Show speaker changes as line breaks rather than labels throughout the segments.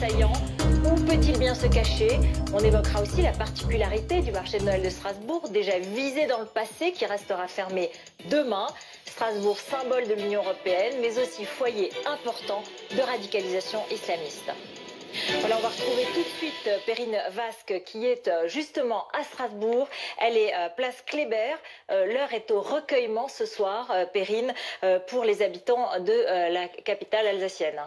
l'assaillant? Où peut-il bien se cacher? On évoquera aussi la particularité du marché de Noël de Strasbourg, déjà visé dans le passé, qui restera fermé demain. Strasbourg, symbole de l'Union européenne, mais aussi foyer important de radicalisation islamiste. Voilà, on va retrouver tout de suite Perrine Vasque qui est justement à Strasbourg. Elle est place Kléber. L'heure est au recueillement ce soir, Perrine, pour les habitants de la capitale alsacienne.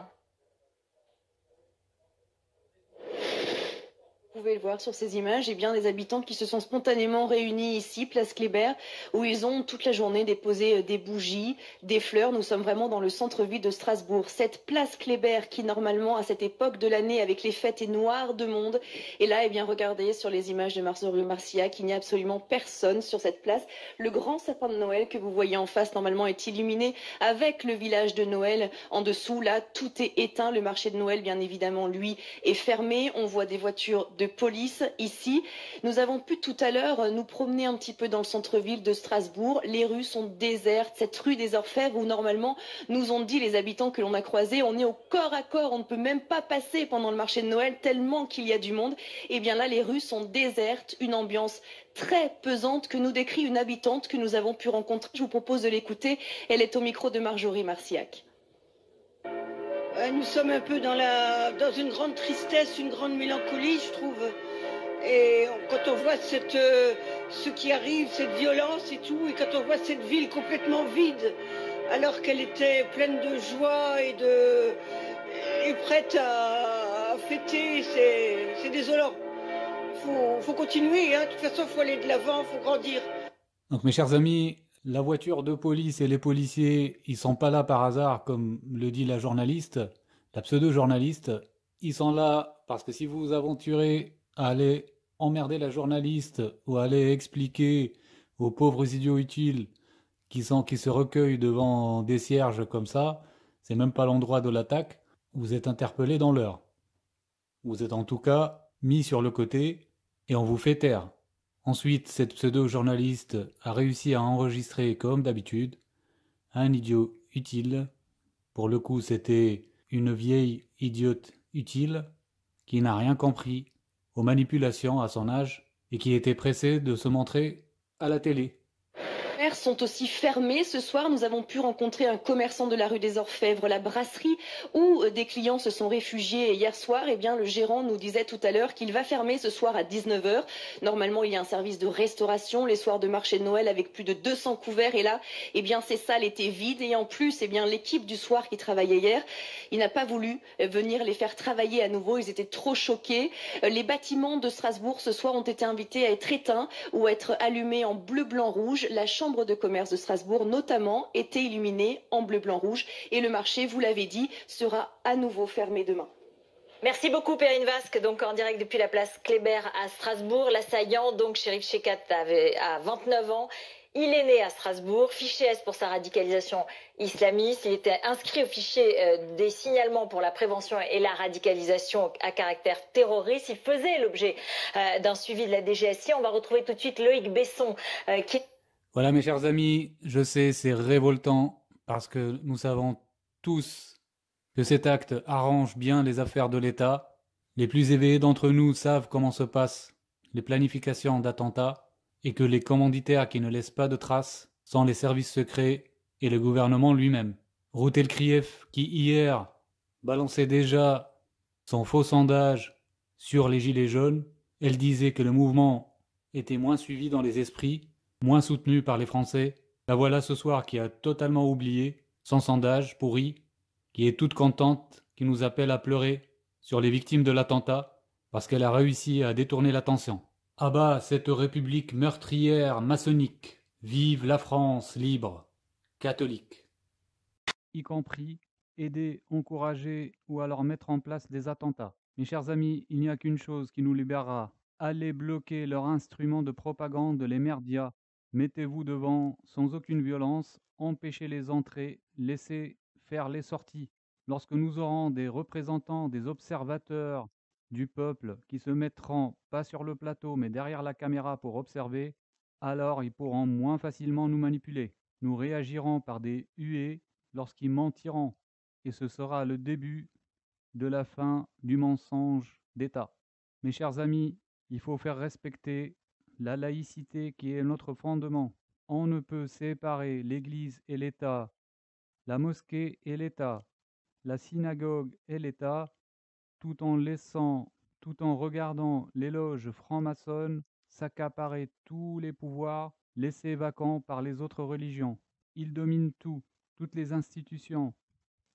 Vous pouvez le voir sur ces images, et bien des habitants qui se sont spontanément réunis ici, place Kléber, où ils ont toute la journée déposé des bougies, des fleurs. Nous sommes vraiment dans le centre-ville de Strasbourg. Cette place Kléber qui normalement à cette époque de l'année avec les fêtes est noire de monde. Et là, eh bien regardez sur les images de Marcillac, il n'y a absolument personne sur cette place. Le grand sapin de Noël que vous voyez en face normalement est illuminé avec le village de Noël en dessous. Là, tout est éteint. Le marché de Noël, bien évidemment, lui, est fermé. On voit des voitures de police ici. Nous avons pu tout à l'heure nous promener un petit peu dans le centre-ville de Strasbourg. Les rues sont désertes. Cette rue des Orfèvres où normalement nous ont dit les habitants que l'on a croisés, on est au corps à corps, on ne peut même pas passer pendant le marché de Noël tellement qu'il y a du monde. Et bien là, les rues sont désertes, une ambiance très pesante que nous décrit une habitante que nous avons pu rencontrer. Je vous propose de l'écouter. Elle est au micro de Marjorie Marcillac.
Nous sommes un peu dans une grande tristesse, une grande mélancolie, je trouve. Et quand on voit ce qui arrive, cette violence et tout, et quand on voit cette ville complètement vide, alors qu'elle était pleine de joie et prête à fêter, c'est désolant. Faut continuer, hein. De toute façon, il faut aller de l'avant, il faut grandir.
Donc mes chers amis, la voiture de police et les policiers, ils sont pas là par hasard, comme le dit la journaliste, la pseudo-journaliste. Ils sont là parce que si vous vous aventurez à aller emmerder la journaliste ou à aller expliquer aux pauvres idiots utiles qui se recueillent devant des cierges comme ça, c'est même pas l'endroit de l'attaque, vous êtes interpellé dans l'heure. Vous êtes en tout cas mis sur le côté et on vous fait taire. Ensuite, cette pseudo-journaliste a réussi à enregistrer, comme d'habitude, un idiot utile. Pour le coup, c'était une vieille idiote utile qui n'a rien compris aux manipulations à son âge et qui était pressée de se montrer à la télé.
Sont aussi fermés. Ce soir, nous avons pu rencontrer un commerçant de la rue des Orfèvres, la brasserie, où des clients se sont réfugiés hier soir. Eh bien, le gérant nous disait tout à l'heure qu'il va fermer ce soir à 19h. Normalement, il y a un service de restauration les soirs de marché de Noël avec plus de 200 couverts. Et là, eh bien, ces salles étaient vides. Et en plus, eh bien, l'équipe du soir qui travaillait hier, il n'a pas voulu venir les faire travailler à nouveau. Ils étaient trop choqués. Les bâtiments de Strasbourg ce soir ont été invités à être éteints ou à être allumés en bleu, blanc, rouge. La chambre de commerce de Strasbourg, notamment, était illuminée en bleu, blanc, rouge. Et le marché, vous l'avez dit, sera à nouveau fermé demain.
Merci beaucoup Perrine Vasque, donc en direct depuis la place Kléber à Strasbourg. L'assaillant, donc Cherif Chekat, a 29 ans. Il est né à Strasbourg, fiché S pour sa radicalisation islamiste. Il était inscrit au fichier des signalements pour la prévention et la radicalisation à caractère terroriste. Il faisait l'objet d'un suivi de la DGSI. On va retrouver tout de suite Loïc Besson qui...
Voilà mes chers amis, je sais c'est révoltant parce que nous savons tous que cet acte arrange bien les affaires de l'État. Les plus éveillés d'entre nous savent comment se passent les planifications d'attentats et que les commanditaires qui ne laissent pas de traces sont les services secrets et le gouvernement lui-même. Ruth Elkrief, qui hier balançait déjà son faux sondage sur les gilets jaunes, elle disait que le mouvement était moins suivi dans les esprits, moins soutenu par les Français. La voilà ce soir qui a totalement oublié son sondage pourri, qui est toute contente, qui nous appelle à pleurer sur les victimes de l'attentat, parce qu'elle a réussi à détourner l'attention. Ah bah, cette république meurtrière maçonnique, vive la France libre, catholique. Y compris aider, encourager ou alors mettre en place des attentats. Mes chers amis, il n'y a qu'une chose qui nous libérera. Allez bloquer leurs instruments de propagande, les merdias. Mettez-vous devant sans aucune violence, empêchez les entrées, laissez faire les sorties. Lorsque nous aurons des représentants, des observateurs du peuple qui se mettront pas sur le plateau mais derrière la caméra pour observer, alors ils pourront moins facilement nous manipuler. Nous réagirons par des huées lorsqu'ils mentiront et ce sera le début de la fin du mensonge d'État. Mes chers amis, il faut faire respecter la laïcité qui est notre fondement. On ne peut séparer l'Église et l'État, la mosquée et l'État, la synagogue et l'État, tout en regardant les loges franc-maçonnes s'accaparer tous les pouvoirs laissés vacants par les autres religions. Ils dominent tout, toutes les institutions,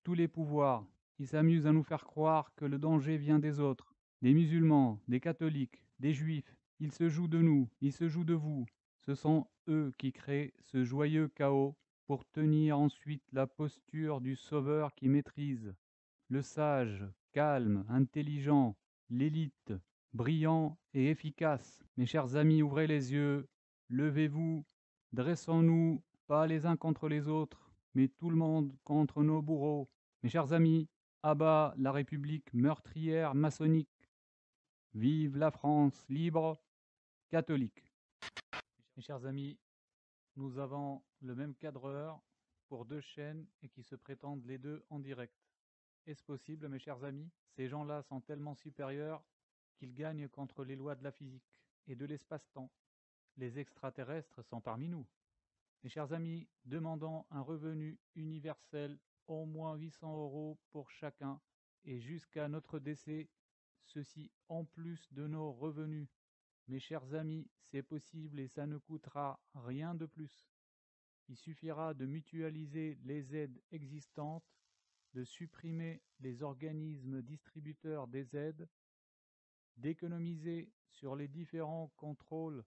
tous les pouvoirs. Ils s'amusent à nous faire croire que le danger vient des autres, des musulmans, des catholiques, des juifs. Ils se jouent de nous, ils se jouent de vous. Ce sont eux qui créent ce joyeux chaos pour tenir ensuite la posture du sauveur qui maîtrise. Le sage, calme, intelligent, l'élite, brillant et efficace. Mes chers amis, ouvrez les yeux, levez-vous, dressons-nous, pas les uns contre les autres, mais tout le monde contre nos bourreaux. Mes chers amis, à bas la République meurtrière maçonnique. Vive la France libre, catholique. Mes chers amis, nous avons le même cadreur pour 2 chaînes et qui se prétendent les 2 en direct. Est-ce possible, mes chers amis? Ces gens-là sont tellement supérieurs qu'ils gagnent contre les lois de la physique et de l'espace-temps. Les extraterrestres sont parmi nous. Mes chers amis, demandons un revenu universel, au moins 800 € pour chacun, et jusqu'à notre décès, ceci en plus de nos revenus. Mes chers amis, c'est possible et ça ne coûtera rien de plus. Il suffira de mutualiser les aides existantes, de supprimer les organismes distributeurs des aides, d'économiser sur les différents contrôles,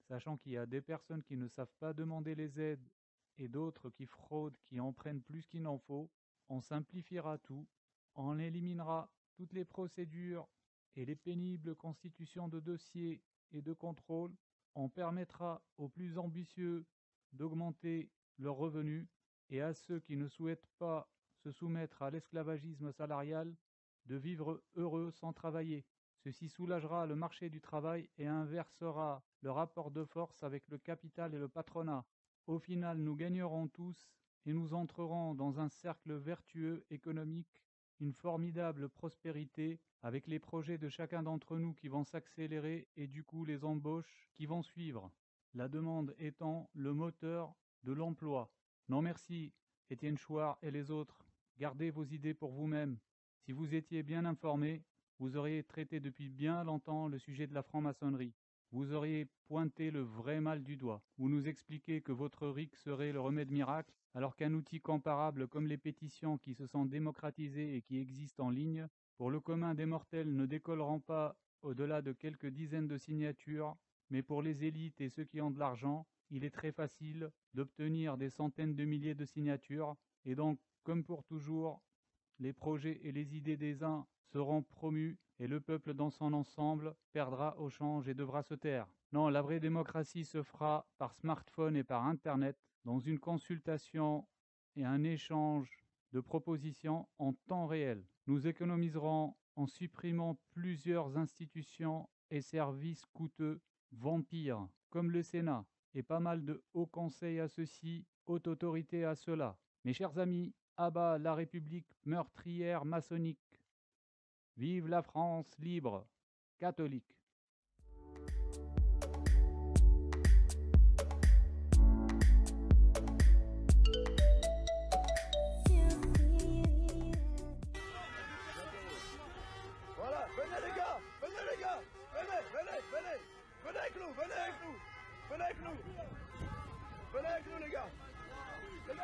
sachant qu'il y a des personnes qui ne savent pas demander les aides et d'autres qui fraudent, qui en prennent plus qu'il n'en faut. On simplifiera tout, on éliminera toutes les procédures et les pénibles constitutions de dossiers et de contrôles. On permettra aux plus ambitieux d'augmenter leurs revenus et à ceux qui ne souhaitent pas se soumettre à l'esclavagisme salarial de vivre heureux sans travailler. Ceci soulagera le marché du travail et inversera le rapport de force avec le capital et le patronat. Au final, nous gagnerons tous et nous entrerons dans un cercle vertueux économique, une formidable prospérité avec les projets de chacun d'entre nous qui vont s'accélérer et du coup les embauches qui vont suivre. La demande étant le moteur de l'emploi. Non merci, Étienne Chouard et les autres. Gardez vos idées pour vous-même. Si vous étiez bien informés, vous auriez traité depuis bien longtemps le sujet de la franc-maçonnerie. Vous auriez pointé le vrai mal du doigt. Vous nous expliquez que votre RIC serait le remède miracle, alors qu'un outil comparable comme les pétitions qui se sont démocratisées et qui existent en ligne, pour le commun des mortels ne décolleront pas au-delà de quelques dizaines de signatures, mais pour les élites et ceux qui ont de l'argent, il est très facile d'obtenir des centaines de milliers de signatures, et donc, comme pour toujours, les projets et les idées des uns seront promus et le peuple dans son ensemble perdra au change et devra se taire. Non, la vraie démocratie se fera par smartphone et par Internet, dans une consultation et un échange de propositions en temps réel. Nous économiserons en supprimant plusieurs institutions et services coûteux, vampires, comme le Sénat, et pas mal de hauts conseils à ceci, haute autorité à cela. Mes chers amis, à bas la République meurtrière maçonnique. Vive la France libre, catholique.
Voilà, venez les gars, venez avec nous, venez avec nous, venez avec nous les gars, venez.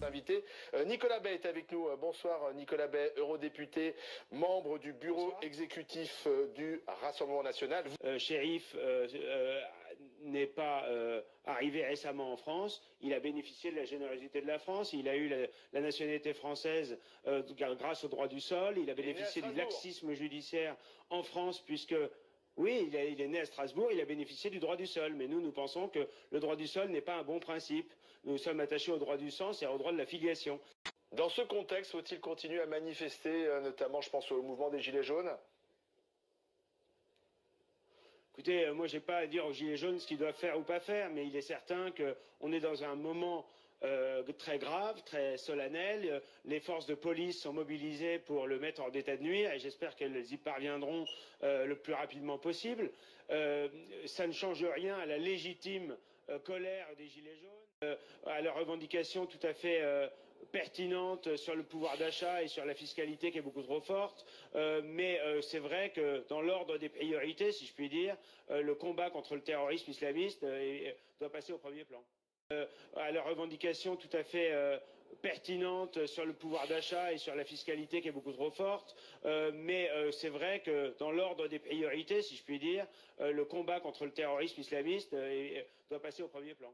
invité. Nicolas Bay est avec nous. Bonsoir Nicolas Bay, eurodéputé, membre du bureau exécutif du Rassemblement national.
Chérif n'est pas arrivé récemment en France. Il a bénéficié de la générosité de la France. Il a eu la nationalité française grâce au droit du sol. Il a bénéficié du laxisme judiciaire en France puisque... Oui, il est né à Strasbourg, il a bénéficié du droit du sol, mais nous pensons que le droit du sol n'est pas un bon principe. Nous sommes attachés au droit du sang, c'est au droit de la filiation.
Dans ce contexte, faut-il continuer à manifester, notamment je pense au mouvement des Gilets jaunes?
Écoutez, moi j'ai pas à dire aux Gilets jaunes ce qu'ils doivent faire ou pas faire, mais il est certain qu'on est dans un moment très grave, très solennel. Les forces de police sont mobilisées pour le mettre hors d'état de nuire et j'espère qu'elles y parviendront le plus rapidement possible. Ça ne change rien à la légitime colère des Gilets jaunes, à leurs revendications tout à fait pertinentes sur le pouvoir d'achat et sur la fiscalité qui est beaucoup trop forte. Mais c'est vrai que dans l'ordre des priorités, si je puis dire, le combat contre le terrorisme islamiste doit passer au premier plan. À leurs revendications tout à fait pertinentes sur le pouvoir d'achat et sur la fiscalité qui est beaucoup trop forte. Mais c'est vrai que dans l'ordre des priorités, si je puis dire, le combat contre le terrorisme islamiste doit passer au premier plan.